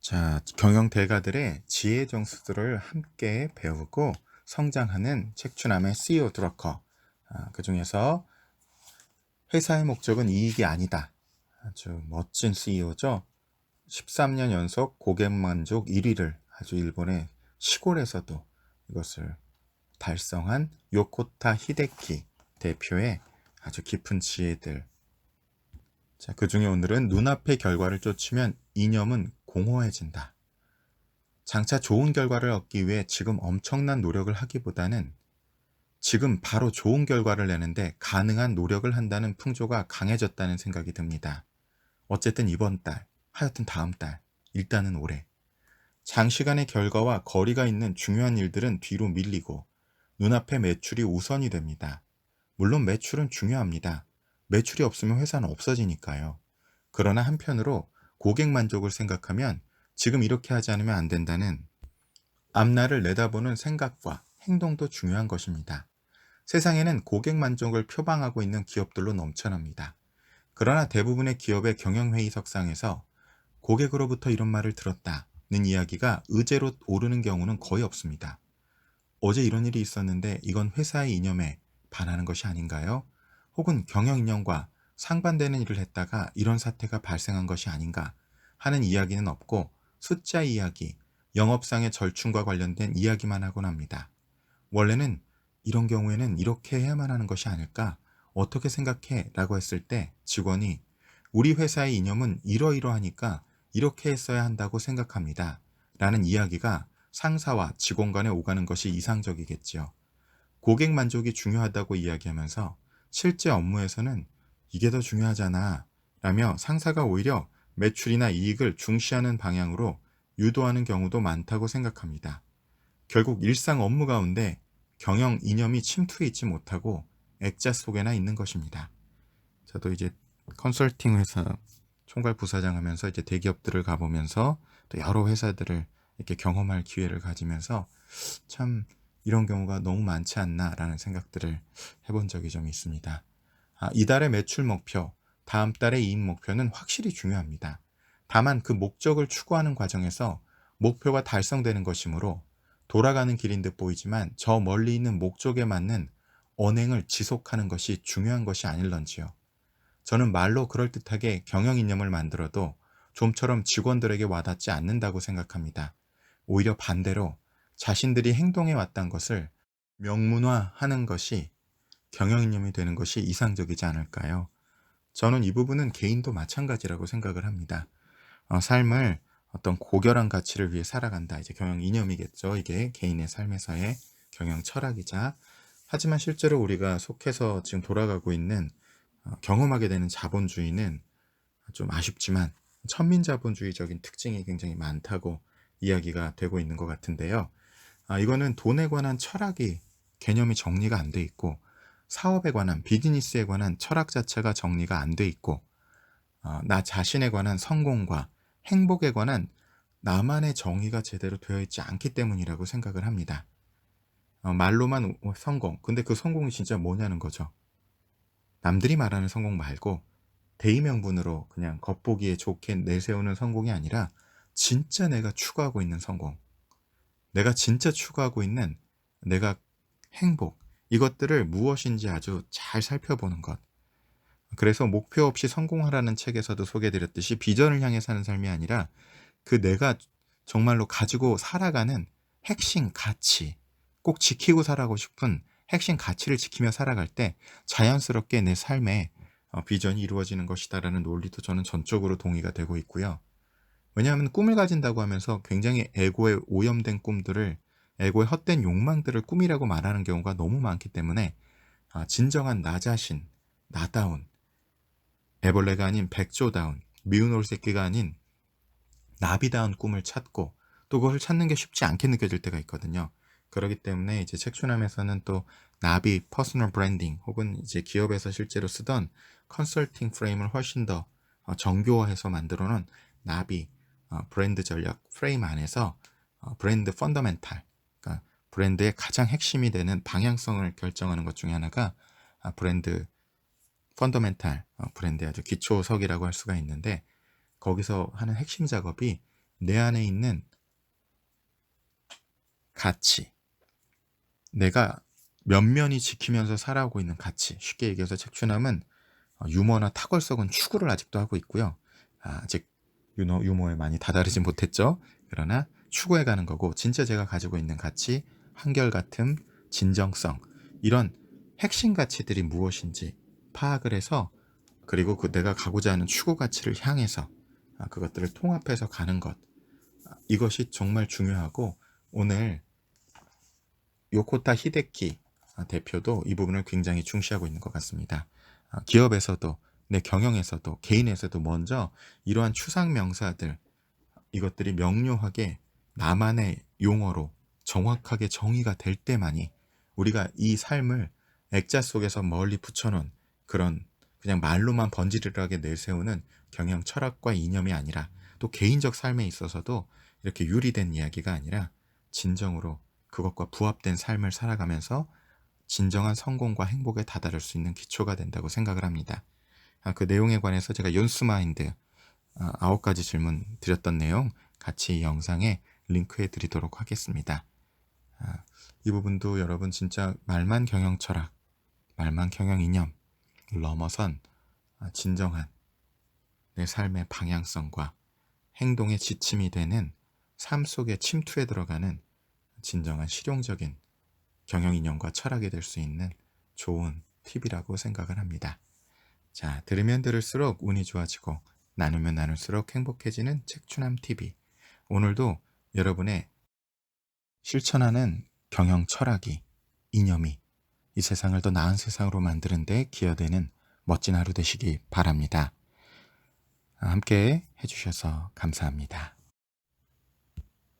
자, 경영 대가들의 지혜 정수들을 함께 배우고 성장하는 책추남의 CEO 드러커. 그 중에서 회사의 목적은 이익이 아니다. 아주 멋진 CEO죠. 13년 연속 고객 만족 1위를 아주 일본의 시골에서도 이것을 달성한 요코타 히데키 대표의 아주 깊은 지혜들. 자, 그 중에 오늘은 눈앞의 결과를 쫓으면 이념은 공허해진다. 장차 좋은 결과를 얻기 위해 지금 엄청난 노력을 하기보다는 지금 바로 좋은 결과를 내는데 가능한 노력을 한다는 풍조가 강해졌다는 생각이 듭니다. 어쨌든 이번 달, 하여튼 다음 달, 일단은 올해. 장시간의 결과와 거리가 있는 중요한 일들은 뒤로 밀리고 눈앞의 매출이 우선이 됩니다. 물론 매출은 중요합니다. 매출이 없으면 회사는 없어지니까요. 그러나 한편으로 고객 만족을 생각하면 지금 이렇게 하지 않으면 안 된다는 앞날을 내다보는 생각과 행동도 중요한 것입니다. 세상에는 고객 만족을 표방하고 있는 기업들로 넘쳐납니다. 그러나 대부분의 기업의 경영회의석상에서 고객으로부터 이런 말을 들었다는 이야기가 의제로 오르는 경우는 거의 없습니다. 어제 이런 일이 있었는데 이건 회사의 이념에 반하는 것이 아닌가요? 혹은 경영 이념과 상반되는 일을 했다가 이런 사태가 발생한 것이 아닌가 하는 이야기는 없고 숫자 이야기, 영업상의 절충과 관련된 이야기만 하곤 합니다. 원래는 이런 경우에는 이렇게 해야만 하는 것이 아닐까? 어떻게 생각해? 라고 했을 때 직원이 우리 회사의 이념은 이러이러하니까 이렇게 했어야 한다고 생각합니다. 라는 이야기가 상사와 직원 간에 오가는 것이 이상적이겠지요. 고객 만족이 중요하다고 이야기하면서 실제 업무에서는 이게 더 중요하잖아 라며 상사가 오히려 매출이나 이익을 중시하는 방향으로 유도하는 경우도 많다고 생각합니다. 결국 일상 업무 가운데 경영 이념이 침투해 있지 못하고 액자 속에나 있는 것입니다. 저도 이제 컨설팅 회사 총괄 부사장 하면서 이제 대기업들을 가보면서 또 여러 회사들을 이렇게 경험할 기회를 가지면서 참 이런 경우가 너무 많지 않나라는 생각들을 해본 적이 좀 있습니다. 이달의 매출 목표, 다음 달의 이익 목표는 확실히 중요합니다. 다만 그 목적을 추구하는 과정에서 목표가 달성되는 것이므로 돌아가는 길인 듯 보이지만 저 멀리 있는 목적에 맞는 언행을 지속하는 것이 중요한 것이 아닐런지요. 저는 말로 그럴듯하게 경영 이념을 만들어도 좀처럼 직원들에게 와닿지 않는다고 생각합니다. 오히려 반대로 자신들이 행동해 왔던 것을 명문화하는 것이 경영 이념이 되는 것이 이상적이지 않을까요? 저는 이 부분은 개인도 마찬가지라고 생각을 합니다. 삶을 어떤 고결한 가치를 위해 살아간다. 이제 경영 이념이겠죠. 이게 개인의 삶에서의 경영 철학이자. 하지만 실제로 우리가 속해서 지금 돌아가고 있는 경험하게 되는 자본주의는 좀 아쉽지만 천민자본주의적인 특징이 굉장히 많다고 이야기가 되고 있는 것 같은데요. 이거는 돈에 관한 철학이 개념이 정리가 안 돼 있고 사업에 관한 비즈니스에 관한 철학 자체가 정리가 안 돼 있고 나 자신에 관한 성공과 행복에 관한 나만의 정의가 제대로 되어 있지 않기 때문이라고 생각을 합니다. 말로만 성공. 근데 그 성공이 진짜 뭐냐는 거죠. 남들이 말하는 성공 말고 대의명분으로 그냥 겉보기에 좋게 내세우는 성공이 아니라 진짜 내가 추구하고 있는 성공. 내가 진짜 추구하고 있는 내가 행복. 이것들을 무엇인지 아주 잘 살펴보는 것. 그래서 목표 없이 성공하라는 책에서도 소개해드렸듯이 비전을 향해 사는 삶이 아니라 그 내가 정말로 가지고 살아가는 핵심 가치, 꼭 지키고 살아가고 싶은 핵심 가치를 지키며 살아갈 때 자연스럽게 내 삶에 비전이 이루어지는 것이다라는 논리도 저는 전적으로 동의가 되고 있고요. 왜냐하면 꿈을 가진다고 하면서 굉장히 에고에 오염된 꿈들을, 에고의 헛된 욕망들을 꿈이라고 말하는 경우가 너무 많기 때문에 진정한 나 자신, 나다운, 애벌레가 아닌 백조다운, 미운 올새끼가 아닌 나비다운 꿈을 찾고 또 그걸 찾는 게 쉽지 않게 느껴질 때가 있거든요. 그렇기 때문에 이제 책추남에서는 또 나비 퍼스널 브랜딩 혹은 이제 기업에서 실제로 쓰던 컨설팅 프레임을 훨씬 더 정교화해서 만들어 놓은 나비 브랜드 전략 프레임 안에서 브랜드 펀더멘탈, 그러니까 브랜드의 가장 핵심이 되는 방향성을 결정하는 것 중에 하나가 브랜드 펀더멘탈, 브랜드의 아주 기초석이라고 할 수가 있는데 거기서 하는 핵심 작업이 내 안에 있는 가치, 내가 면면이 지키면서 살아오고 있는 가치, 쉽게 얘기해서 책추남은 유머나 탁월성은 추구를 아직도 하고 있고요. 아직 유머에 많이 다다르지 못했죠. 그러나 추구해가는 거고, 진짜 제가 가지고 있는 가치, 한결같음, 진정성, 이런 핵심 가치들이 무엇인지 파악을 해서, 그리고 그 내가 가고자 하는 추구 가치를 향해서 그것들을 통합해서 가는 것, 이것이 정말 중요하고, 오늘 요코타 히데키 대표도 이 부분을 굉장히 중시하고 있는 것 같습니다. 기업에서도, 내 경영에서도, 개인에서도 먼저 이러한 추상 명사들, 이것들이 명료하게 나만의 용어로 정확하게 정의가 될 때만이 우리가 이 삶을 액자 속에서 멀리 붙여놓은 그런 그냥 말로만 번지르르하게 내세우는 경영 철학과 이념이 아니라, 또 개인적 삶에 있어서도 이렇게 유리된 이야기가 아니라 진정으로 그것과 부합된 삶을 살아가면서 진정한 성공과 행복에 다다를 수 있는 기초가 된다고 생각을 합니다. 그 내용에 관해서 제가 연수마인드 9가지 질문 드렸던 내용 같이 이 영상에 링크해 드리도록 하겠습니다. 이 부분도 여러분 진짜 말만 경영 철학, 말만 경영 이념 넘어선 진정한 내 삶의 방향성과 행동의 지침이 되는 삶 속에 침투해 들어가는 진정한 실용적인 경영 이념과 철학이 될 수 있는 좋은 팁이라고 생각을 합니다. 자, 들으면 들을수록 운이 좋아지고 나누면 나눌수록 행복해지는 책추남 TV. 오늘도 여러분의 실천하는 경영 철학이, 이념이 이 세상을 더 나은 세상으로 만드는 데 기여되는 멋진 하루 되시기 바랍니다. 함께 해주셔서 감사합니다.